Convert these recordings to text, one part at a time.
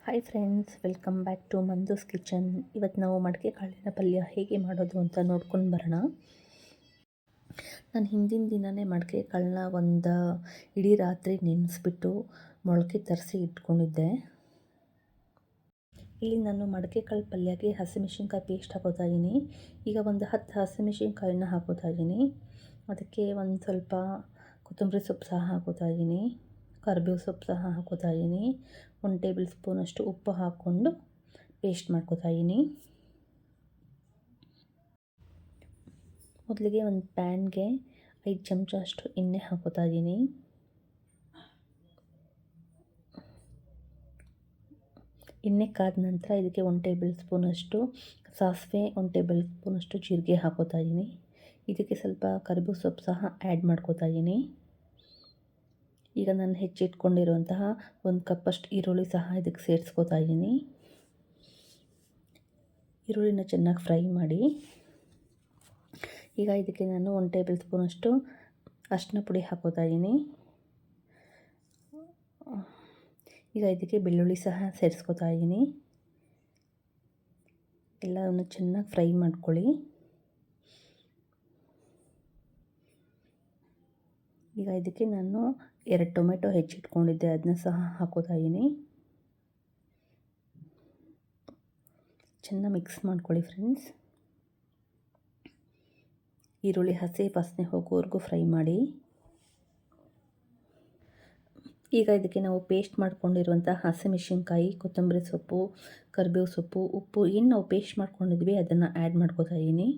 Hi friends, welcome back to Manju's kitchen. ಇವತ್ತು ನಾವು ಮಡಿಕೆ ಕಾಳಿನ ಪಲ್ಯ ಹೇಗೆ ಮಾಡೋದು ಅಂತ ನೋಡ್ಕೊಂಡು ಬರೋಣ. ನಾನು ಹಿಂದಿನ ದಿನವೇ ಮಡಿಕೆ ಕಾಳನ್ನ ಇಡೀ ರಾತ್ರಿ ನೆನೆಸ್ಬಿಟ್ಟು ಮೊಳಕೆ ತರಿಸಿ ಇಟ್ಕೊಂಡಿದ್ದೆ. ಇಲ್ಲಿ ನಾನು ಮಡಿಕೆ ಕಾಳು ಪಲ್ಯಕ್ಕೆ ಹಸಿಮೆಣಸಿನ್ಕಾಯಿ ಪೇಸ್ಟ್ ಹಾಕೋತಾ ಇದ್ದೀನಿ. ಈಗ 10 ಹಸಿಮೆಣಸಿನ್ಕಾಯಿನ ಹಾಕೋತಾ ಇದ್ದೀನಿ. ಅದಕ್ಕೆ ಒಂದು ಸ್ವಲ್ಪ ಕೊತ್ತಂಬರಿ ಸೊಪ್ಪು ಸಹ ಹಾಕೋತಾ ಇದ್ದೀನಿ. ಕರಿಬೇವು ಸೊಪ್ಪು ಸಹ ಹಾಕೋತಾ ಇದ್ದೀನಿ. 1 ಟೇಬಲ್ ಸ್ಪೂನಷ್ಟು ಉಪ್ಪು ಹಾಕ್ಕೊಂಡು ಪೇಸ್ಟ್ ಮಾಡ್ಕೋತಾ ಇದ್ದೀನಿ. ಮೊದಲಿಗೆ ಒಂದು ಪ್ಯಾನ್ಗೆ 5 ಚಮಚ ಅಷ್ಟು ಎಣ್ಣೆ ಹಾಕೋತಾ ಇದ್ದೀನಿ. ಎಣ್ಣೆ ಕಾದ ನಂತರ ಇದಕ್ಕೆ 1 ಟೇಬಲ್ ಸ್ಪೂನಷ್ಟು ಸಾಸಿವೆ, 1 ಟೇಬಲ್ ಸ್ಪೂನಷ್ಟು ಜೀರಿಗೆ ಹಾಕೋತಾ ಇದ್ದೀನಿ. ಇದಕ್ಕೆ ಸ್ವಲ್ಪ ಕರಿಬೇವು ಸೊಪ್ಪು ಸಹ ಆ್ಯಡ್ ಮಾಡ್ಕೋತಾ ಇದ್ದೀನಿ. ಈಗ ನಾನು ಹೆಚ್ಚಿಟ್ಕೊಂಡಿರುವಂತಹ 1 ಕಪ್ಪಷ್ಟು ಈರುಳ್ಳಿ ಸಹ ಇದಕ್ಕೆ ಸೇರಿಸ್ಕೋತಾ ಇದ್ದೀನಿ. ಈರುಳ್ಳಿನ ಚೆನ್ನಾಗಿ ಫ್ರೈ ಮಾಡಿ. ಈಗ ಇದಕ್ಕೆ ನಾನು 1 ಟೇಬಲ್ ಸ್ಪೂನಷ್ಟು ಅರಿಶಿನ ಪುಡಿ ಹಾಕೋತಾ ಇದ್ದೀನಿ. ಈಗ ಇದಕ್ಕೆ ಬೆಳ್ಳುಳ್ಳಿ ಸಹ ಸೇರಿಸ್ಕೋತಾ ಇದ್ದೀನಿ. ಎಲ್ಲವನ್ನು ಚೆನ್ನಾಗಿ ಫ್ರೈ ಮಾಡ್ಕೊಳ್ಳಿ. ಈಗ ಇದಕ್ಕೆ ನಾನು 2 ಟೊಮೆಟೊ ಹೆಚ್ಚಿಟ್ಕೊಂಡಿದ್ದೆ, ಅದನ್ನ ಸಹ ಹಾಕೋತಾ ಇದ್ದೀನಿ. ಚೆನ್ನಾಗಿ ಮಿಕ್ಸ್ ಮಾಡ್ಕೊಳ್ಳಿ ಫ್ರೆಂಡ್ಸ್. ಈರುಳ್ಳಿ ಹಸಿ ವಾಸನೆ ಹೋಗೋವರೆಗೂ ಫ್ರೈ ಮಾಡಿ. ಈಗ ಇದಕ್ಕೆ ನಾವು ಪೇಸ್ಟ್ ಮಾಡ್ಕೊಂಡಿರುವಂಥ ಹಸಿಮೆಣಸಿನ್ಕಾಯಿ, ಕೊತ್ತಂಬರಿ ಸೊಪ್ಪು, ಕರಿಬೇವು ಸೊಪ್ಪು, ಉಪ್ಪು ಏನು ನಾವು ಪೇಸ್ಟ್ ಮಾಡ್ಕೊಂಡಿದ್ವಿ ಅದನ್ನು ಆ್ಯಡ್ ಮಾಡ್ಕೋತಾ ಇದ್ದೀನಿ.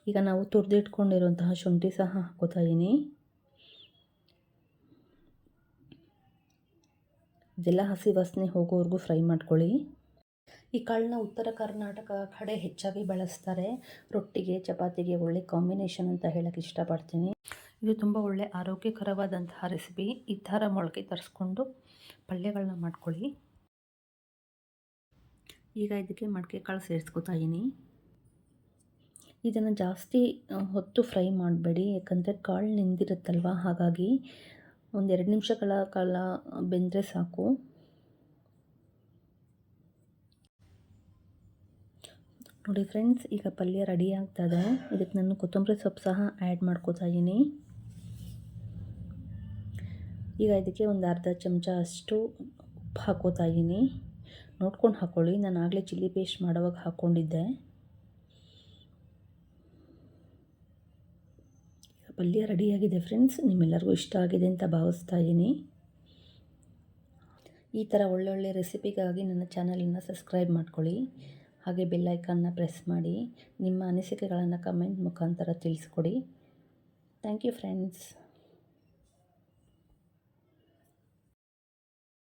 ಈಗ ನಾವು ತುರಿದಿಟ್ಕೊಂಡಿರುವಂತಹ ಶುಂಠಿ ಸಹ ಹಾಕೋತಾ ಇದ್ದೀನಿ. ಇದೆಲ್ಲ ಹಸಿ ವಾಸನೆ ಹೋಗೋವರೆಗೂ ಫ್ರೈ ಮಾಡ್ಕೊಳ್ಳಿ. ಈ ಕಾಳನ್ನ ಉತ್ತರ ಕರ್ನಾಟಕ ಕಡೆ ಹೆಚ್ಚಾಗಿ ಬಳಸ್ತಾರೆ. ರೊಟ್ಟಿಗೆ, ಚಪಾತಿಗೆ ಒಳ್ಳೆ ಕಾಂಬಿನೇಷನ್ ಅಂತ ಹೇಳಕ್ಕೆ ಇಷ್ಟಪಡ್ತೀನಿ. ಇದು ತುಂಬ ಒಳ್ಳೆ ಆರೋಗ್ಯಕರವಾದಂತಹ ರೆಸಿಪಿ. ಈ ಥರ ಮೊಳಕೆ ತರಿಸ್ಕೊಂಡು ಪಲ್ಯಗಳನ್ನ ಮಾಡ್ಕೊಳ್ಳಿ. ಈಗ ಇದಕ್ಕೆ ಮಡಿಕೆ ಕಾಳು ಸೇರಿಸ್ಕೊತಾ ಇದ್ದೀನಿ. ಇದನ್ನು ಜಾಸ್ತಿ ಹೊತ್ತು ಫ್ರೈ ಮಾಡಬೇಡಿ, ಯಾಕಂದರೆ ಕಾಳು ನೆಂದಿರುತ್ತಲ್ವ, ಹಾಗಾಗಿ 1-2 ನಿಮಿಷಗಳ ಕಾಲ ಬೆಂದರೆ ಸಾಕು. ನೋಡಿ ಫ್ರೆಂಡ್ಸ್, ಈಗ ಪಲ್ಯ ರೆಡಿ ಆಗ್ತದೆ. ಇದಕ್ಕೆ ನಾನು ಕೊತ್ತಂಬರಿ ಸೊಪ್ಪು ಸಹ ಆ್ಯಡ್ ಮಾಡ್ಕೋತಾ ಇದ್ದೀನಿ. ಈಗ ಇದಕ್ಕೆ ಒಂದು ಅರ್ಧ ಚಮಚ ಅಷ್ಟು ಉಪ್ಪು ಹಾಕೋತಾ ಇದ್ದೀನಿ. ನೋಡ್ಕೊಂಡು ಹಾಕ್ಕೊಳ್ಳಿ, ನಾನು ಆಗಲೇ ಚಿಲ್ಲಿ ಪೇಸ್ಟ್ ಮಾಡುವಾಗ ಹಾಕ್ಕೊಂಡಿದ್ದೆ. ಪಲ್ಯ ರೆಡಿಯಾಗಿದೆ ಫ್ರೆಂಡ್ಸ್. ನಿಮ್ಮೆಲ್ಲರಿಗೂ ಇಷ್ಟ ಆಗಿದೆ ಅಂತ ಭಾವಿಸ್ತಾ ಇದ್ದೀನಿ. ಈ ಥರ ಒಳ್ಳೊಳ್ಳೆ ರೆಸಿಪಿಗಾಗಿ ನನ್ನ ಚಾನಲನ್ನು ಸಬ್ಸ್ಕ್ರೈಬ್ ಮಾಡ್ಕೊಳ್ಳಿ. ಹಾಗೆ ಬೆಲ್ ಐಕಾನ್ನ ಪ್ರೆಸ್ ಮಾಡಿ. ನಿಮ್ಮ ಅನಿಸಿಕೆಗಳನ್ನು ಕಮೆಂಟ್ ಮುಖಾಂತರ ತಿಳಿಸ್ಕೊಡಿ. Thank you friends.